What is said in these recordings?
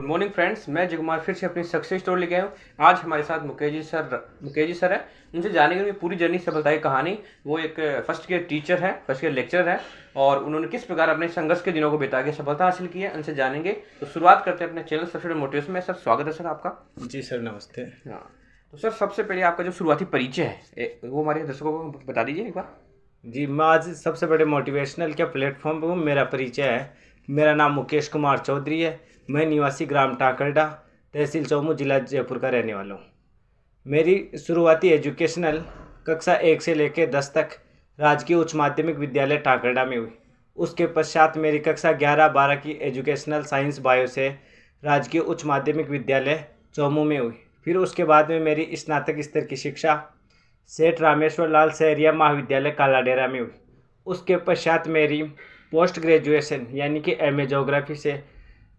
Good morning friends, मैं जय कुमार फिर से अपनी सक्सेस स्टोरी लेके आया हूँ। आज हमारे साथ मुकेश जी सर है। उनसे जानेंगे पूरी जर्नी सफलता की कहानी। वो एक फर्स्ट ईयर टीचर है, फर्स्ट ईयर लेक्चरर है और उन्होंने किस प्रकार अपने संघर्ष के दिनों को बिता के सफलता हासिल की है, उनसे जानेंगे। तो शुरुआत करते हैं अपने चैनल सबसे मोटिवेशन में। सर स्वागत है सर आपका। जी सर, नमस्ते। हाँ, तो सर सबसे पहले आपका जो शुरुआती परिचय है वो हमारे दर्शकों को बता दीजिए एक बार। जी, मैं आज सबसे बड़े मोटिवेशनल के प्लेटफॉर्म पर हूँ। मेरा परिचय है, मेरा नाम मुकेश कुमार चौधरी है। मैं निवासी ग्राम टाकरडा, तहसील चौमू, जिला जयपुर का रहने वाला हूँ। मेरी शुरुआती एजुकेशनल कक्षा 1 से लेकर 10 तक राजकीय उच्च माध्यमिक विद्यालय टाकरडा में हुई। उसके पश्चात मेरी कक्षा 11-12 की एजुकेशनल साइंस बायो से राजकीय उच्च माध्यमिक विद्यालय चौमू में हुई। फिर उसके बाद में मेरी स्नातक स्तर की शिक्षा सेठ रामेश्वर लाल सहरिया महाविद्यालय कालाडेरा में हुई। उसके पश्चात मेरी पोस्ट ग्रेजुएशन यानी कि एमए ज्योग्राफी से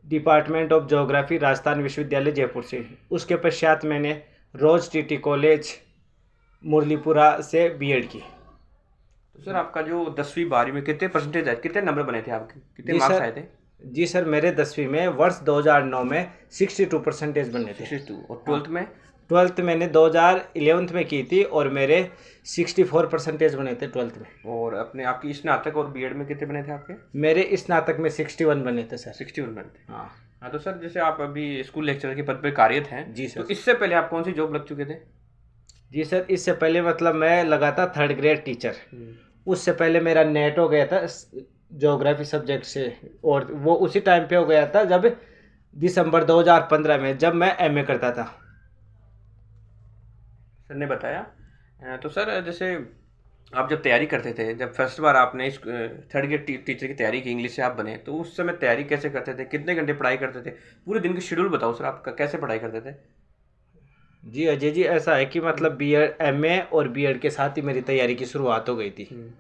डिपार्टमेंट ऑफ ज्योग्राफी राजस्थान विश्वविद्यालय जयपुर से हुई। उसके पश्चात मैंने रोज टीटी कॉलेज मुरलीपुरा से बीएड की। तो सर आपका जो 10वीं 12वीं में कितने परसेंटेज है, कितने नंबर बने थे आपके, कितने जी मार्क्स सर, आए थे? जी सर, मेरे 10वीं में वर्ष 2009 में 62% बने थे। 62। और 12th में? 12th मैंने 2011 में की थी और मेरे 64% बने थे 12th में। और अपने आपकी स्नातक और बीएड में कितने बने थे आपके? मेरे स्नातक में 61 बने थे सर। 61 बने थे। हाँ। हाँ, तो सर जैसे आप अभी स्कूल लेक्चरर के पद पर कार्यरत हैं। जी सर। तो इससे पहले आप कौन सी जॉब लग चुके थे? जी सर, इससे पहले मतलब मैं लगा था 3rd ग्रेड टीचर। उससे पहले मेरा नेट हो गया था ज्योग्राफी सब्जेक्ट से, और वो उसी टाइम पे हो गया था जब दिसंबर 2015 में, जब मैं एमए करता था। सर ने बताया। तो सर जैसे आप जब तैयारी करते थे, जब फर्स्ट बार आपने इस 3rd ग्रेड टीचर की तैयारी की, इंग्लिश से आप बने, तो उस समय तैयारी कैसे करते थे, कितने घंटे पढ़ाई करते थे? पूरे दिन की शेड्यूल बताओ सर, आपका कैसे पढ़ाई करते थे? जी अजय जी, ऐसा है कि मतलब बीएड एमए और बीएड के साथ ही मेरी तैयारी की शुरुआत हो गई थी।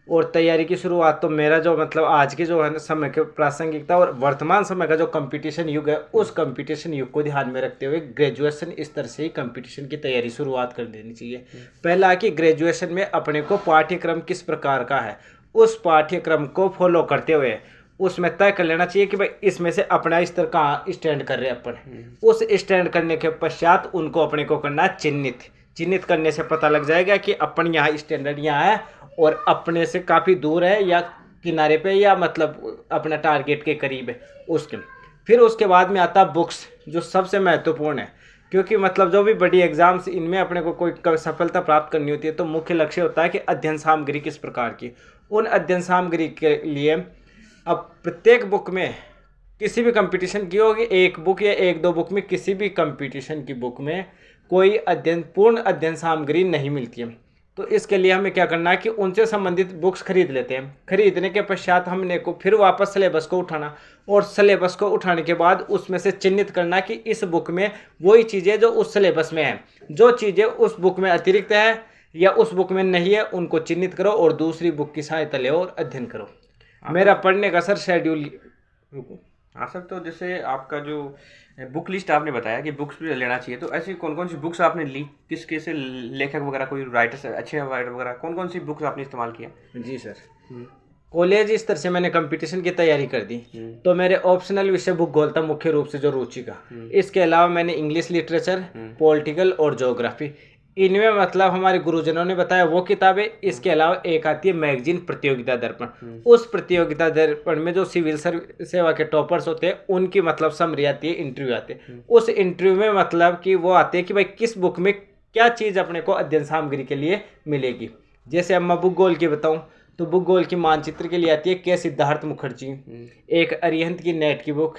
और तैयारी की शुरुआत तो मेरा जो मतलब आज के जो है ना समय के प्रासंगिकता और वर्तमान समय का जो कंपटीशन युग है, उस कंपटीशन युग को ध्यान में रखते हुए ग्रेजुएशन स्तर से ही कंपटीशन की तैयारी शुरुआत कर देनी चाहिए। पहला कि ग्रेजुएशन में अपने को पाठ्यक्रम किस प्रकार का है, उस पाठ्यक्रम को फॉलो करते हुए उसमें तय कर लेना चाहिए कि भाई इसमें से अपना स्तर कहाँ स्टैंड कर रहे हैं अपन। उस स्टैंड करने के पश्चात उनको अपने को करना चिन्हित करने से पता लग जाएगा कि अपन यहाँ स्टैंडर्ड यहाँ है और अपने से काफ़ी दूर है या किनारे पे या मतलब अपना टारगेट के करीब है उसके। फिर उसके बाद में आता बुक्स, जो सबसे महत्वपूर्ण है, क्योंकि मतलब जो भी बड़ी एग्जाम्स इनमें अपने को कोई सफलता प्राप्त करनी होती है तो मुख्य लक्ष्य होता है कि अध्ययन सामग्री किस प्रकार की। उन अध्ययन सामग्री के लिए अब प्रत्येक बुक में किसी भी कंपटीशन की होगी, एक बुक या 1-2 बुक में, किसी भी कंपटीशन की बुक में कोई पूर्ण अध्ययन सामग्री नहीं मिलती है। तो इसके लिए हमें क्या करना है कि उनसे संबंधित बुक्स खरीद लेते हैं। खरीदने के पश्चात हमने को फिर वापस सिलेबस को उठाना, और सिलेबस को उठाने के बाद उसमें से चिन्हित करना कि इस बुक में वही चीज़ें जो उस सिलेबस में हैं, जो चीज़ें उस बुक में अतिरिक्त है या उस बुक में नहीं है, उनको चिन्हित करो और दूसरी बुक की सहायता लो और अध्ययन करो। मेरा पढ़ने का सर शेड्यूल। हाँ सर, तो जैसे आपका जो बुक लिस्ट आपने बताया कि बुक्स भी लेना चाहिए, तो ऐसी कौन कौन सी बुक्स आपने ली, किस कैसे लेखक वगैरह, कोई राइटर्स अच्छे राइटर वगैरह, कौन कौन सी बुक्स आपने इस्तेमाल किया? जी सर, कॉलेज स्तर से मैंने कंपटीशन की तैयारी कर दी, तो मेरे ऑप्शनल विषय भूगोल था मुख्य रूप से, जो रुचि का। इसके अलावा मैंने इंग्लिश लिटरेचर, पॉलिटिकल और ज्योग्राफी, इनमें मतलब हमारे गुरुजनों ने बताया वो किताबें। इसके अलावा एक आती है मैगजीन प्रतियोगिता दर्पण। उस प्रतियोगिता दर्पण में जो सिविल सेवा के टॉपर्स होते हैं उनकी मतलब समरी आती है, इंटरव्यू आते हैं। उस इंटरव्यू में मतलब कि वो आते हैं कि भाई किस बुक में क्या चीज़ अपने को अध्ययन सामग्री के लिए मिलेगी। जैसे अब मैं भूगोल की बताऊँ तो भूगोल की मानचित्र के लिए आती है के सिद्धार्थ मुखर्जी, एक अरिहंत की नेट की book,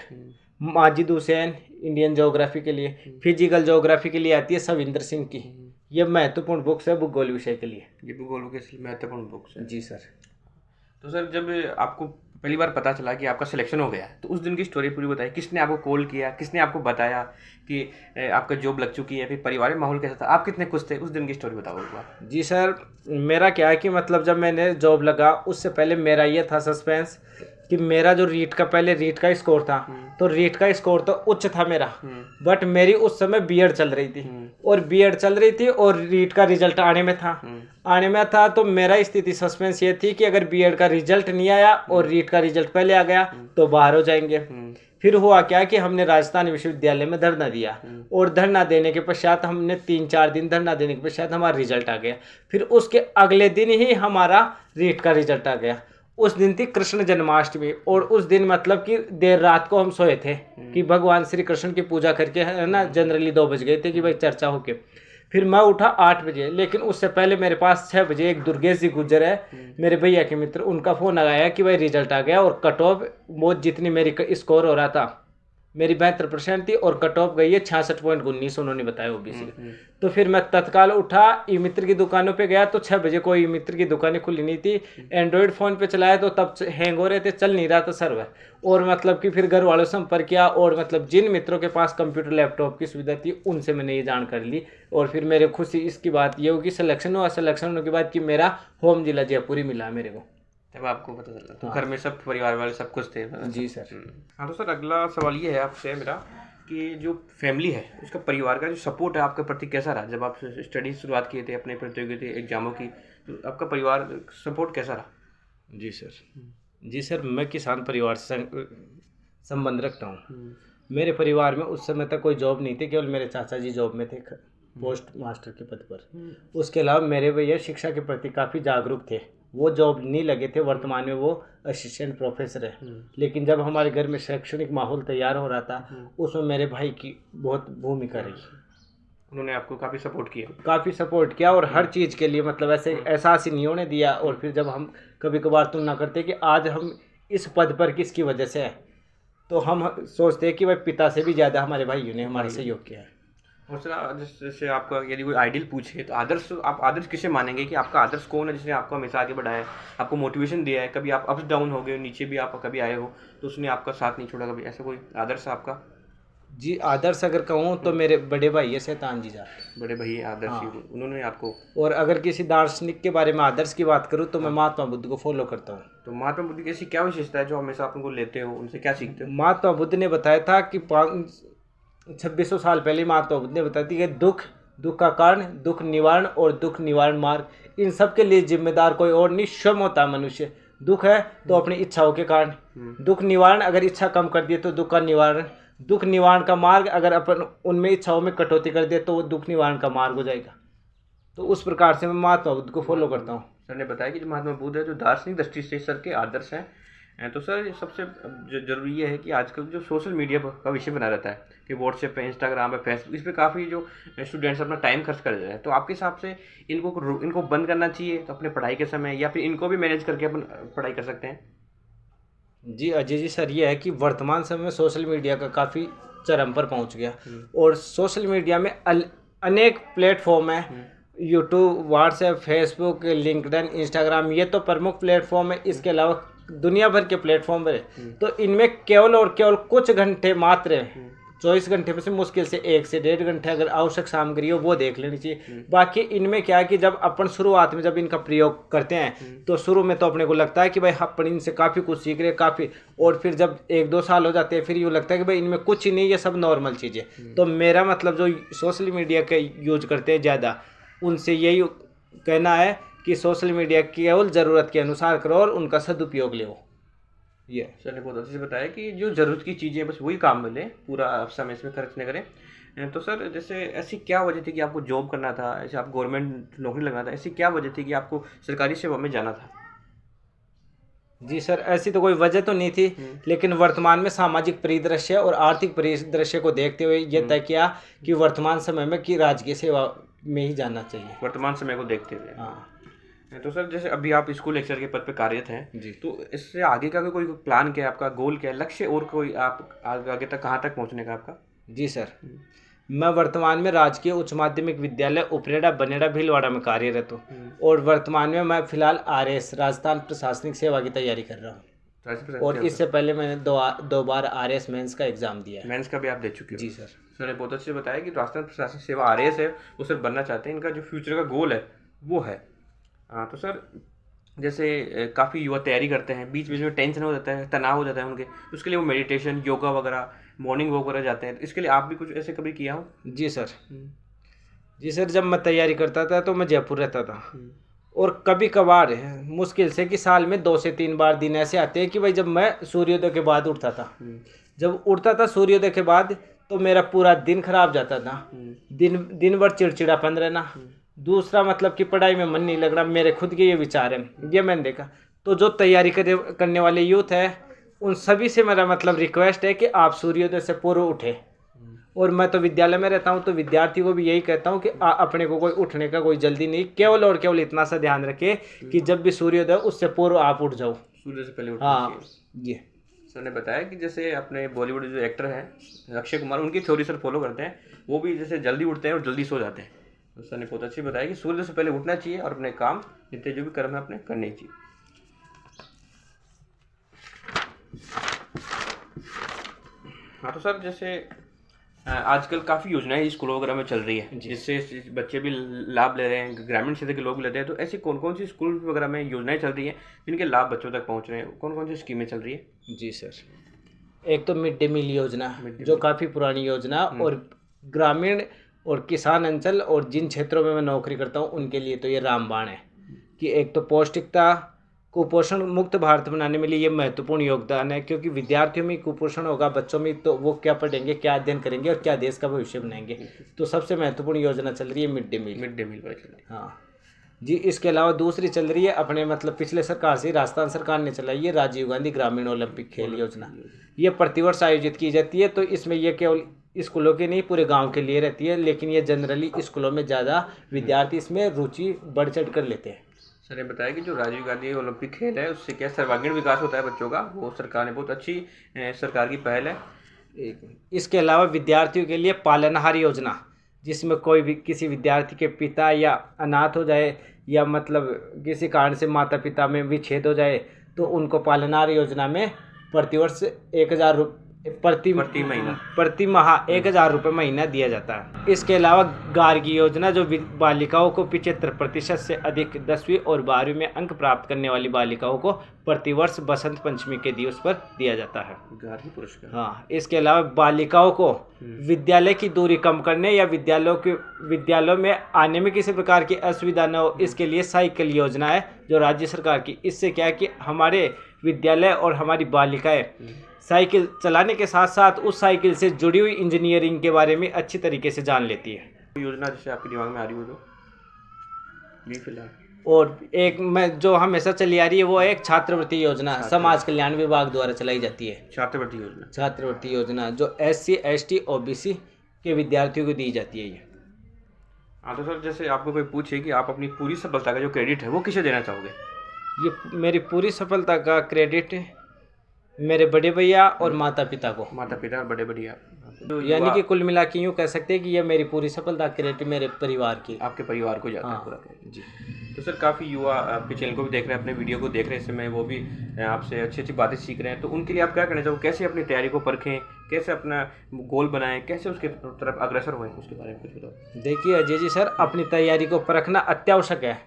Majid Hussain Indian geography के लिए, फिजिकल ज्योग्राफी के लिए आती है सविंदर सिंह की। ये महत्वपूर्ण बुक्स है भूगोल विषय के लिए। ये भूगोल के महत्वपूर्ण बुक्स है। जी सर। तो सर जब आपको पहली बार पता चला कि आपका सिलेक्शन हो गया, तो उस दिन की स्टोरी पूरी बताइए। किसने आपको कॉल किया, किसने आपको बताया कि आपका जॉब लग चुकी है, फिर परिवार में माहौल कैसा था, आप कितने खुश थे, उस दिन की स्टोरी बताओ एक बार। जी सर, मेरा क्या है कि मतलब जब मैंने जॉब लगा उससे पहले मेरा ये था सस्पेंस कि मेरा जो रीट का स्कोर था तो रीट का स्कोर तो उच्च था मेरा, बट मेरी उस समय बीएड चल रही थी और बीएड चल रही थी और रीट का रिजल्ट आने में था तो मेरा स्थिति सस्पेंस ये थी कि अगर बीएड का रिजल्ट नहीं आया और रीट का रिजल्ट पहले आ गया तो बाहर हो जाएंगे। फिर हुआ क्या कि हमने राजस्थान विश्वविद्यालय में धरना दिया और धरना देने के पश्चात हमने 3-4 दिन धरना देने के पश्चात हमारा रिजल्ट आ गया। फिर उसके अगले दिन ही हमारा रीट का रिजल्ट आ गया। उस दिन थी कृष्ण जन्माष्टमी और उस दिन मतलब कि देर रात को हम सोए थे कि भगवान श्री कृष्ण की पूजा करके है ना, जनरली 2 बज गए थे कि भाई चर्चा होके। फिर मैं उठा 8 बजे, लेकिन उससे पहले मेरे पास 6 बजे एक दुर्गेश जी गुज्जर है मेरे भैया के मित्र, उनका फ़ोन आया कि भाई रिजल्ट आ गया और कट ऑफ वो जितनी मेरी स्कोर हो रहा था मेरी 72% थी और कट ऑफ गई है 66.19 उन्होंने बताया ओबीसी। तो फिर मैं तत्काल उठा, ई मित्र की दुकानों पे गया तो 6 बजे कोई ई मित्र की दुकानें खुली नहीं थी। एंड्रॉयड फ़ोन पे चलाया तो तब हैंग हो रहे थे, चल नहीं रहा था सर्वर। और मतलब कि फिर घर वालों से संपर्क किया और मतलब जिन मित्रों के पास कंप्यूटर लैपटॉप की सुविधा थी उनसे मैंने ये जानकारी ली और फिर मेरे खुशी इसकी बात ये होगी सिलेक्शन हुआ। सिलेक्शन होने के बाद कि मेरा होम जिला जयपुर ही मिला मेरे को। तब आपको पता चला तो घर में सब परिवार वाले सब कुछ थे? जी सर। हाँ तो सर अगला सवाल ये है आपसे मेरा कि जो फैमिली है उसका परिवार का जो सपोर्ट है आपके प्रति कैसा रहा? जब आप स्टडी शुरुआत किए थे अपने प्रतियोगिता एग्जामों की तो आपका परिवार सपोर्ट कैसा रहा? जी सर मैं किसान परिवार से संबंध रखता हूँ। मेरे परिवार में उस समय तक कोई जॉब नहीं थी, केवल मेरे चाचा जी जॉब में थे पोस्ट मास्टर के पद पर। उसके अलावा मेरे भैया शिक्षा के प्रति काफ़ी जागरूक थे, वो जॉब नहीं लगे थे, वर्तमान में वो असिस्टेंट प्रोफेसर है। लेकिन जब हमारे घर में शैक्षणिक माहौल तैयार हो रहा था उसमें मेरे भाई की बहुत भूमिका रही। उन्होंने आपको काफ़ी सपोर्ट किया और हर चीज़ के लिए मतलब ऐसे एहसास ही नहीं होने दिया। और फिर जब हम कभी कभार तुलना करते कि आज हम इस पद पर किसकी वजह से है तो हम सोचते हैं कि भाई पिता से भी ज़्यादा हमारे भाइयों ने हमारा सहयोग किया है। और सर जैसे आपका यदि कोई आइडियल पूछे तो आदर्श आप आदर्श किसे मानेंगे कि आपका आदर्श कौन है जिसने आपको हमेशा आगे बढ़ाया है, आपको मोटिवेशन दिया है? कभी आप अप्स डाउन हो गए, नीचे भी आप कभी आए हो तो उसने आपका साथ नहीं छोड़ा कभी, ऐसा कोई आदर्श आपका? जी आदर्श अगर कहूँ तो मेरे बड़े भाई है शैतान जी जा। बड़े भाई आदर्श उन्होंने आपको? और अगर किसी दार्शनिक के बारे में आदर्श की बात करूँ तो मैं महात्मा बुद्ध को फॉलो करता हूँ। तो महात्मा बुद्ध की ऐसी क्या विशेषता है जो हमेशा आप उनको लेते हो, उनसे क्या सीखते हो? महात्मा बुद्ध ने बताया था कि 2600 साल पहले महात्मा बुद्ध ने बताया थी कि दुख का कारण, दुख निवारण और दुख निवारण मार्ग, इन सब के लिए जिम्मेदार कोई और नहीं, स्वयं होता है मनुष्य। दुख है तो अपनी इच्छाओं के कारण, दुख निवारण अगर इच्छा कम कर दिए तो दुख का निवारण, दुख निवारण का मार्ग अगर अपन उनमें इच्छाओं में कटौती कर दिए तो वो दुख निवारण का मार्ग हो जाएगा। तो उस प्रकार से मैं महात्मा बुद्ध को फॉलो करता हूँ। सर ने बताया कि जो महात्मा बुद्ध है जो दार्शनिक दृष्टि से सर के आदर्श हैं। तो सर सबसे जो जरूरी ये है कि आजकल जो सोशल मीडिया का विषय बना रहता है कि व्हाट्सएप पे, इंस्टाग्राम पे, फेसबुक, इस पर काफ़ी जो स्टूडेंट्स अपना टाइम खर्च कर रहे हैं, तो आपके हिसाब से इनको बंद करना चाहिए तो अपने पढ़ाई के समय, या फिर इनको भी मैनेज करके अपन पढ़ाई कर सकते हैं? जी अजय जी सर, ये है कि वर्तमान समय में सोशल मीडिया का काफ़ी चरम पर पहुंच गया और सोशल मीडिया में अनेक प्लेटफॉर्म है, YouTube, WhatsApp, Facebook, LinkedIn, Instagram, ये तो प्रमुख प्लेटफॉर्म है। इसके अलावा दुनिया भर के प्लेटफॉर्म है। तो इनमें केवल और केवल कुछ घंटे मात्र 24 घंटे में से मुश्किल से 1 से 1.5 घंटे अगर आवश्यक सामग्री हो वो देख लेनी चाहिए। बाकी इनमें क्या है कि जब अपन शुरुआत में जब इनका प्रयोग करते हैं तो शुरू में तो अपने को लगता है कि भाई अपन इनसे काफ़ी कुछ सीख रहे हैं काफ़ी, और फिर जब 1-2 साल हो जाते हैं फिर यूँ लगता है कि भाई इनमें कुछ ही नहीं, ये सब नॉर्मल चीज़ें। तो मेरा मतलब जो सोशल मीडिया का यूज करते हैं ज़्यादा, उनसे यही कहना है कि सोशल मीडिया केवल ज़रूरत के अनुसार करो और उनका सदुपयोग लो। ये सर ने बहुत अच्छे से बताया कि जो ज़रूरत की चीज़ें बस वही काम मिले, पूरा समय इसमें खर्च न करें। तो सर जैसे ऐसी क्या वजह थी कि आपको जॉब करना था, ऐसे आप गवर्नमेंट नौकरी लगना था, ऐसी क्या वजह थी कि आपको सरकारी सेवा में जाना था? जी सर, ऐसी तो कोई वजह तो नहीं थी, लेकिन वर्तमान में सामाजिक परिदृश्य और आर्थिक परिदृश्य को देखते हुए ये तय किया कि वर्तमान समय में कि राजकीय सेवा में ही जाना चाहिए, वर्तमान समय को देखते हुए। हाँ। तो सर जैसे अभी आप स्कूल लेक्चर के पद पे कार्यरत हैं जी, तो इससे आगे का कोई प्लान क्या है आपका, गोल क्या है, लक्ष्य, और कोई आप आगे तक कहाँ तक पहुँचने का आपका? जी सर, मैं वर्तमान में राजकीय उच्च माध्यमिक विद्यालय उपरेड़ा बनेड़ा भीलवाड़ा में कार्यरत हूँ और वर्तमान में मैं फिलहाल RS राजस्थान प्रशासनिक सेवा की तैयारी कर रहा हूँ और इससे पहले मैंने दो बार RS मेंस का एग्ज़ाम दिया है। मेंस का भी आप दे चुके हो? जी सर। सर ने बहुत अच्छे से बताया कि राजस्थान प्रशासनिक सेवा RS है वो सर बनना चाहते हैं, इनका जो फ्यूचर का गोल है वो है। हाँ तो सर जैसे काफ़ी युवा तैयारी करते हैं, बीच बीच में टेंशन हो जाता है, तनाव हो जाता है उनके, तो उसके लिए वो मेडिटेशन, योगा वगैरह, मॉर्निंग वॉक वगैरह जाते हैं, तो इसके लिए आप भी कुछ ऐसे कभी किया हो? जी सर। जी सर, जब मैं तैयारी करता था तो मैं जयपुर रहता था, और कभी कभार मुश्किल से कि साल में 2 से 3 बार दिन ऐसे आते हैं कि भाई जब मैं सूर्योदय के बाद उठता था, जब उठता था सूर्योदय के बाद, तो मेरा पूरा दिन खराब जाता था। दिन भर चिड़चिड़ापन रहना, दूसरा मतलब कि पढ़ाई में मन नहीं लग रहा। मेरे खुद के ये विचार हैं, ये मैंने देखा। तो जो तैयारी करने वाले यूथ है, उन सभी से मेरा मतलब रिक्वेस्ट है कि आप सूर्योदय से पूर्व उठे। और मैं तो विद्यालय में रहता हूँ, तो विद्यार्थियों को भी यही कहता हूँ कि अपने को कोई उठने का कोई जल्दी नहीं, केवल और केवल इतना सा ध्यान रखे कि जब भी सूर्योदय उससे पूर्व आप उठ जाओ, सूर्य से पहले उठना हाँ चाहिए। ये। सर ने बताया कि जैसे अपने बॉलीवुड जो एक्टर हैं अक्षय कुमार, उनकी थ्योरी सर फॉलो करते हैं, वो भी जैसे जल्दी उठते हैं और जल्दी सो जाते हैं। तो सर ने बहुत अच्छी बताया कि सूर्य से पहले उठना चाहिए और अपने काम जितने जो भी कर्म है अपने करने चाहिए। हाँ तो सर जैसे आजकल काफ़ी योजनाएं स्कूलों वगैरह में चल रही है, जिससे बच्चे भी लाभ ले रहे हैं, ग्रामीण क्षेत्र के लोग भी लेते हैं। तो ऐसी कौन कौन सी स्कूल वगैरह में योजनाएं चल रही हैं जिनके लाभ बच्चों तक पहुंच रहे हैं? कौन कौन सी स्कीमें चल रही है? जी सर, एक तो मिड डे मील योजना, जो काफ़ी पुरानी योजना, और ग्रामीण और किसान अंचल और जिन क्षेत्रों में मैं नौकरी करता हूँ उनके लिए तो ये रामबाण है कि एक तो पौष्टिकता, कुपोषण मुक्त भारत बनाने में लिए ये महत्वपूर्ण योगदान है। क्योंकि विद्यार्थियों में कुपोषण होगा, बच्चों में, तो वो क्या पढ़ेंगे, क्या अध्ययन करेंगे और क्या देश का भविष्य बनाएंगे। तो सबसे महत्वपूर्ण योजना चल रही है mid day meal. Mid day meal चल रही है, हाँ जी। इसके अलावा दूसरी चल रही है अपने मतलब पिछले सरकार से, राजस्थान सरकार ने चलाई है राजीव गांधी ग्रामीण ओलंपिक खेल योजना। ये प्रतिवर्ष आयोजित की जाती है। तो इसमें ये केवल स्कूलों के नहीं, पूरे गांव के लिए रहती है, लेकिन ये जनरली स्कूलों में ज़्यादा विद्यार्थी इसमें रुचि बढ़ चढ़ कर लेते हैं। सर ने बताया कि जो राजीव गांधी ओलंपिक खेल है उससे क्या सर्वांगीण विकास होता है बच्चों का, वो सरकार ने बहुत अच्छी सरकार की पहल है। इसके अलावा विद्यार्थियों के लिए पालनहार योजना, जिसमें कोई भी किसी विद्यार्थी के पिता या अनाथ हो जाए, या मतलब किसी कारण से माता पिता में विच्छेद हो जाए, तो उनको पालनहार योजना में प्रतिवर्ष 1000 प्रति माह 1000 रुपये महीना दिया जाता है। इसके अलावा गार्गी योजना, जो बालिकाओं को 75% से अधिक 10वीं और 12वीं में अंक प्राप्त करने वाली बालिकाओं को प्रतिवर्ष बसंत पंचमी के दिवस पर दिया जाता है, गार्गी पुरस्कार। हाँ। इसके अलावा बालिकाओं को विद्यालय की दूरी कम करने या विद्यालयों में आने में किसी प्रकार की असुविधा न हो, इसके लिए साइकिल योजना है जो राज्य सरकार की। इससे क्या है कि हमारे विद्यालय और हमारी बालिकाएं साइकिल चलाने के साथ साथ उस साइकिल से जुड़ी हुई इंजीनियरिंग के बारे में अच्छी तरीके से जान लेती है। योजना जैसे आपके दिमाग में आ रही हो तो भी फिलहाल, और एक मैं जो हमेशा चली आ रही है वो है एक छात्रवृत्ति योजना, समाज कल्याण विभाग द्वारा चलाई जाती है। छात्रवृत्ति योजना जो SC ST OBC के विद्यार्थियों को दी जाती है ये। हाँ तो सर जैसे आपको कोई पूछे कि आप अपनी पूरी सफलता का जो क्रेडिट है वो किसे देना चाहोगे? ये मेरी पूरी सफलता का क्रेडिट मेरे बड़े भैया और माता पिता को। माता पिता और बड़े भैया, तो यानी कि कुल मिला के यूँ कह सकते हैं कि ये मेरी पूरी सफलता क्रेडिट मेरे परिवार की, आपके परिवार को जाता है पूरा जी। तो सर काफ़ी युवा आपके चैनल को भी देख रहे हैं, अपने वीडियो को देख रहे हैं, इस समय वो भी आपसे अच्छी अच्छी बातें सीख रहे हैं। तो उनके लिए आप क्या करना चाहोगे? कैसे अपनी तैयारी को परखें, कैसे अपना गोल बनाएं, कैसे उसके तरफ अग्रसर हुए, उसके बारे में कुछ बताओ। देखिए अजय जी सर, अपनी तैयारी को परखना अत्यावश्यक है।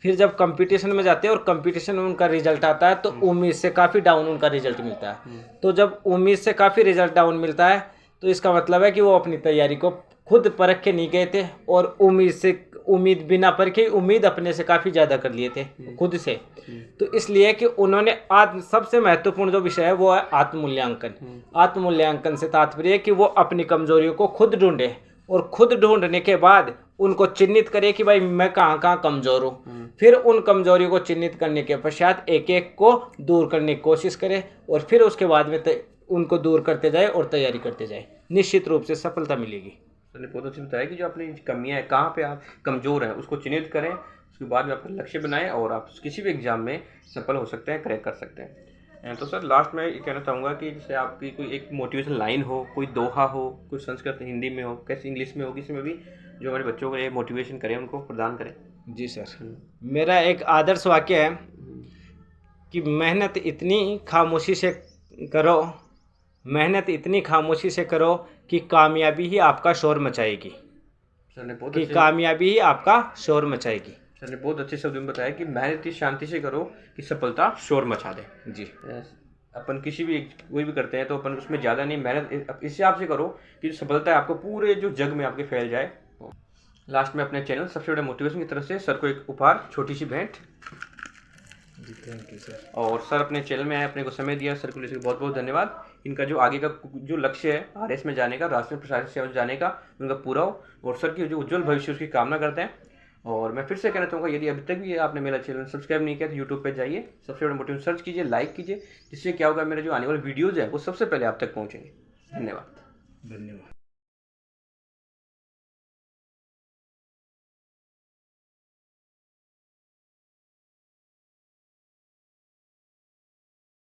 फिर जब कंपटीशन में जाते हैं और कंपटीशन में उनका रिजल्ट आता है तो उम्मीद से काफ़ी डाउन उनका रिजल्ट मिलता है। तो जब उम्मीद से काफ़ी रिजल्ट डाउन मिलता है तो इसका मतलब है कि वो अपनी तैयारी को खुद परख के नहीं गए थे, और उम्मीद बिना परखे उम्मीद अपने से काफ़ी ज़्यादा कर लिए थे खुद से। तो इसलिए कि उन्होंने सबसे महत्वपूर्ण जो विषय है वो है आत्ममूल्यांकन। आत्ममूल्यांकन से तात्पर्य है कि वो अपनी कमजोरियों को खुद ढूंढे, और खुद ढूंढने के बाद उनको चिन्हित करे कि भाई मैं कहाँ कहाँ कमज़ोर हूँ। फिर उन कमजोरियों को चिन्हित करने के पश्चात एक एक को दूर करने की कोशिश करे, और फिर उसके बाद में उनको दूर करते जाए और तैयारी करते जाए, निश्चित रूप से सफलता मिलेगी। सर ने बहुत अच्छी बताया कि जो अपनी कमियाँ हैं, कहाँ पे आप कमज़ोर हैं, उसको चिन्हित करें, उसके बाद में अपना लक्ष्य बनाएं और आप किसी भी एग्ज़ाम में सफल हो सकते हैं, क्रैक कर सकते हैं। तो सर लास्ट में ये कहना चाहूँगा कि जैसे आपकी कोई एक मोटिवेशन लाइन हो, कोई दोहा हो, कोई संस्कृत हिंदी में हो, कैसे इंग्लिश में हो, किसी में भी, जो हमारे बच्चों को ये मोटिवेशन करें, उनको प्रदान करें। जी सर, मेरा एक आदर्श वाक्य है कि मेहनत इतनी खामोशी से करो कि कामयाबी ही आपका शोर मचाएगी। सर ने बहुत कामयाबी ही आपका शोर मचाएगी। सर ने बहुत अच्छे शब्दों में बताया कि मेहनत इतनी शांति से करो कि सफलता शोर मचा दे। जी। अपन किसी भी कोई भी करते हैं तो अपन उसमें ज़्यादा नहीं, मेहनत इस हिसाब से करो कि जो सफलता है आपको पूरे जो जग में आपके फैल जाए। लास्ट में अपने चैनल सबसे बड़े मोटिवेशन की तरफ से सर को एक उपहार, छोटी सी भेंट। जी थैंक यू सर। और सर अपने चैनल में आए, अपने को समय दिया, सर को लिए बहुत बहुत धन्यवाद। इनका जो आगे का जो लक्ष्य है आरएस में जाने का, राष्ट्रीय प्रशासनिक सेवा में जाने का, उनका पूरा हो और सर की जो उज्जवल भविष्य उसकी कामना करते हैं। और मैं फिर से कहना चाहूँगा, यदि अभी तक भी आपने मेरा चैनल सब्सक्राइब नहीं किया तो यूट्यूब पे जाइए, सबसे बड़ा मोटिवेशन सर्च कीजिए, लाइक कीजिए, जिससे क्या होगा मेरे जो आने वाले वीडियोज़ हैं वो सबसे पहले आप तक पहुँचेंगे। धन्यवाद। धन्यवाद।